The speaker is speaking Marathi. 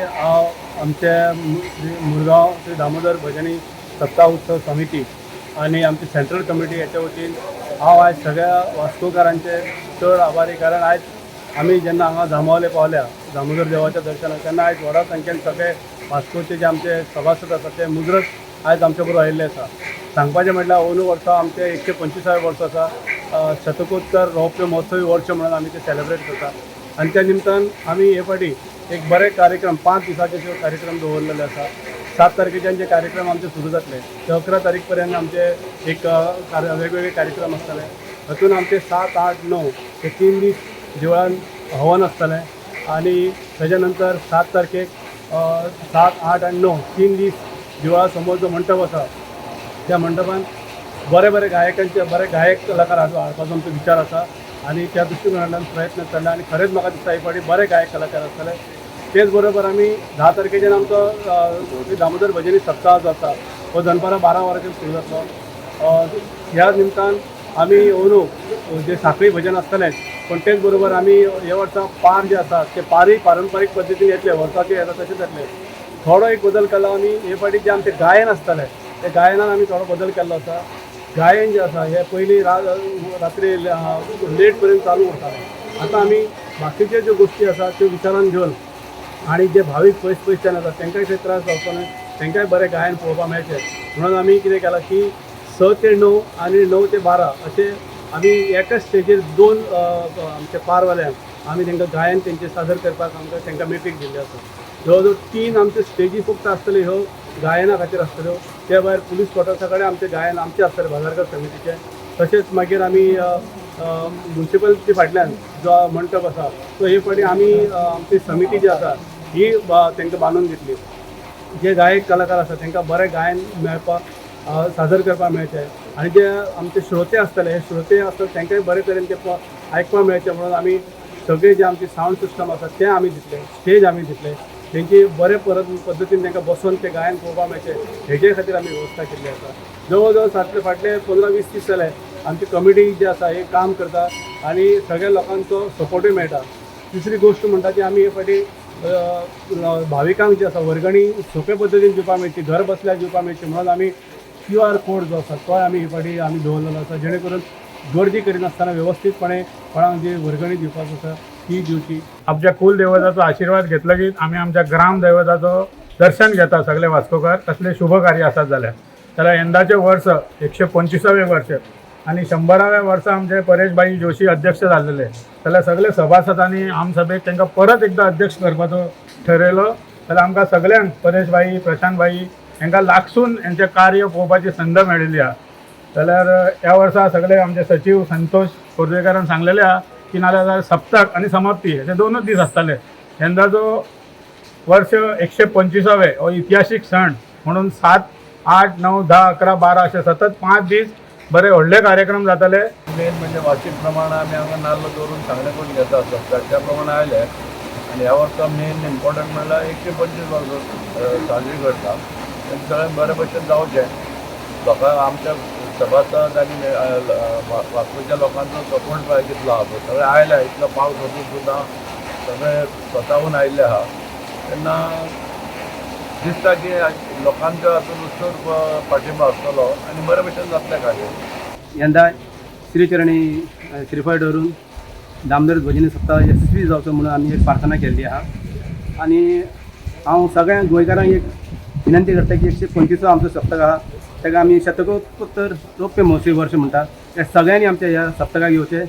हांव आमचे मुरगांव श्री दामोदर भजनी सप्ताह उत्सव समिती आणि आमची सेंट्रल कमिटी याच्या वतीन हांव आयज सगळ्या वास्कोकारांचे चड आभारी, कारण आयज आमी जेन्ना हांगा जामावले पावल्या दामोदर देवाच्या दर्शनाक तेन्ना आयज व्हडा संख्येन सगळे वास्कोचे जे आमचे सभासद आसा ते मुजरत आयज आमचे बरोबर आयिल्ले आसा. सांगपाचें म्हटल्यार अंदू वर्सा आमचे 125वें वर्स आसा, शतकोत्तर रौप्य महोत्सवी वर्ष म्हणून आमी ते सेलेब्रेट करता. आणि त्या निमतान आमी हे फाटी एक बरे कार्यक्रम 5 दिसाचे कार्यक्रम दवरलेले आसा. 7 तारखेच्यान जे कार्यक्रम आमचे सुरू जातले ते 11 तारीख पर्यंत आमचे एक वेगवेगळे कार्यक्रम आसतले. हातून आमचे 7, 8, 9 हे 3 दीस देवळान हवन आसतलें आणि तेच्या नंतर 7 तारखेक 7, 8 आणि 9 3 दीस देवळा समोर जो मंडप आसा त्या मंडपान बरे गायकांचे बरे गायक कलाकार हाडपाचो आमचो विचार आसा आणि त्या दृश्टिकोनांतल्यान प्रयत्न चल्ला आणि खरेंच म्हाका दिसता हे फाटी बरे गायक कलाकार आसतले. तेच बरोबर आमी 10 तारखेच्यान आमचो दामोदर भजनी सप्ताह जो आसा तो दनपारां 12 वरांचेर सुरू जातलो. ह्या निमतान आमी अंदू जे साखळी भजन आसतलें, पण तेच बरोबर आमी हे वर्सा पार जे आसा ते पारय पारंपारीक पद्दतीन येतले, वर्साचे येता तशेंच येतले. थोडो एक बदल केला आमी. हे फाटी जे आमचे गायन आसतलें ते गायनान आमी थोडो बदल केल्लो आसा. गायन जे आसा हे पयलीं रात्री लेट पर्यंत चालू उरतालें. आतां आमी बाकीच्यो ज्यो गोश्टी आसा त्यो विचारान घेवन आणि जे भावीक पयसच्यान येतात तांकांय थंय त्रास जावचो न्हय, तांकांय बरें गायन पळोवपाक मेळचें म्हणून आमी कितें केलां की 6 ते 9 आणि 9 ते 12 अशें आमी एकाच स्टेजीर 2 आमचे पारवाल्यांक आमी तांकां गायन तेंचें सादर करपाक आमकां तांकां मेकळीक दिल्ली आसा. जवळ जवळ 3 आमच्यो स्टेजी फक्त आसतल्यो ह्यो गायना खातीर आसतल्यो. त्या भायर पुलीस क्वॉर्टर्सा कडेन आमचें गायन आमचें आसतलें बाजारकार समितीचें. तशेंच मागीर आमी म्युन्सिपालिटी फाटल्यान जो मंडप आसा तो हे फाटी आमी आमची समिती जी आसा ही तांकां बांदून दितली. जे गायक कलाकार आसा तांकां बरें गायन मेळपाक सादर करपाक मेळचें आनी जे आमचे श्रोते आसतले हे श्रोते आसतले तांकांय बरे तरेन ते आयकपाक मेळचें म्हणून आमी सगळे जे आमचे सावंड सिस्टम आसा तें आमी दितले, स्टेज आमी दितले, तेंची बरे पद्दतीन तांकां बसून तें गायन पळोवपाक मेळचें हेजे खातीर आमी वेवस्था केल्ली आसा. जवळ जवळ फाटले 15-20 दीस जाले आमची कमिटी जी आसा हे काम करता आणि सगळ्या लोकांचो सपोर्टूय मेळटा. दुसरी गोश्ट म्हणटा ती आमी हे फाटी भाविकांक जी आसा वर्गणी सोंपे पद्दतीन दिवपाक मेळची, घर बसल्यार दिवपाक मेळची म्हणून आमी QR कोड जो आसा तो आमी हे फाटी आमी दवरलेलो आसा, जेणे करून गर्दी करिनासतना वेवस्थीतपणे कोणाक जी वर्गणी दिवपाक आसा ती दिवची. आमच्या कुल देवताचो आशिर्वाद घेतलेकीच आमी आमच्या ग्राम दैवताचो दर्शन घेता सगळे वास्कोकार. कसले शुभ कार्य आसात जाल्यार यंदाचें वर्स 125वें वर्ष आणि 100व्या वर्सा आमचे परेशभाई जोशी अध्यक्ष जाल्ले जाल्यार सगळे सभासदांनी आमसभेक तांकां परत एकदां अध्यक्ष करपाचो ठरयलो. जाल्यार आमकां सगळ्यांक परेशभाई प्रशांतभाई हांकां लागसून हेंचें कार्य पळोवपाची संद मेळिल्ली आहा. जाल्यार ह्या वर्सा सगळे आमचे सचिव संतोष कोर्वेकारान सांगलेले आहा की नाल्यार सप्तक आणि समाप्ती हे 2च दीस आसतले. यंदाचो वर्ष 125वें हो इतिहासीक सण म्हणून 7, 8, 9, 10, 11, 12 अशे सतत 5 दीस बरे व्हडले कार्यक्रम जातले. मेन म्हणजे वार्षिक प्रमाण आमी हांगा नाल्ल दवरून सांगणे करून घेता सप्तक त्या प्रमाणे आयले. आनी ह्या वर्सा मेन इम्पॉर्टंट म्हणल्यार 125 वर्स साजरी करता. सगळें बरे भशेन जावचें. लोकांक आमच्या सभासद आनी वास्कोच्या लोकांचो सपोर्ट पाय कितलो आहा पळय, सगळे आयल्या. इतलो पावस वचून सुद्दां सगळे स्वताहून आयिल्ले आहा. तेन्ना दिसता की लोकांचो हातूंत उत्सव पाठिंबा आसतलो आनी बरे भशेन जातलें कार्य. यंदा श्रीचरणी श्रीफळ दवरून दामोदर भजनी सप्ताह यशस्वी जावचो म्हणून आमी एक प्रार्थना केल्ली आहा. आनी हांव सगळ्या गोंयकारांक एक विनंती करता की 125 आमचो सप्तक आहा ताका आमी शतकोत्तर रौप्य महोत्सवी वर्ष म्हणटा. त्या सगळ्यांनी आमच्या ह्या सप्तकाक येवचें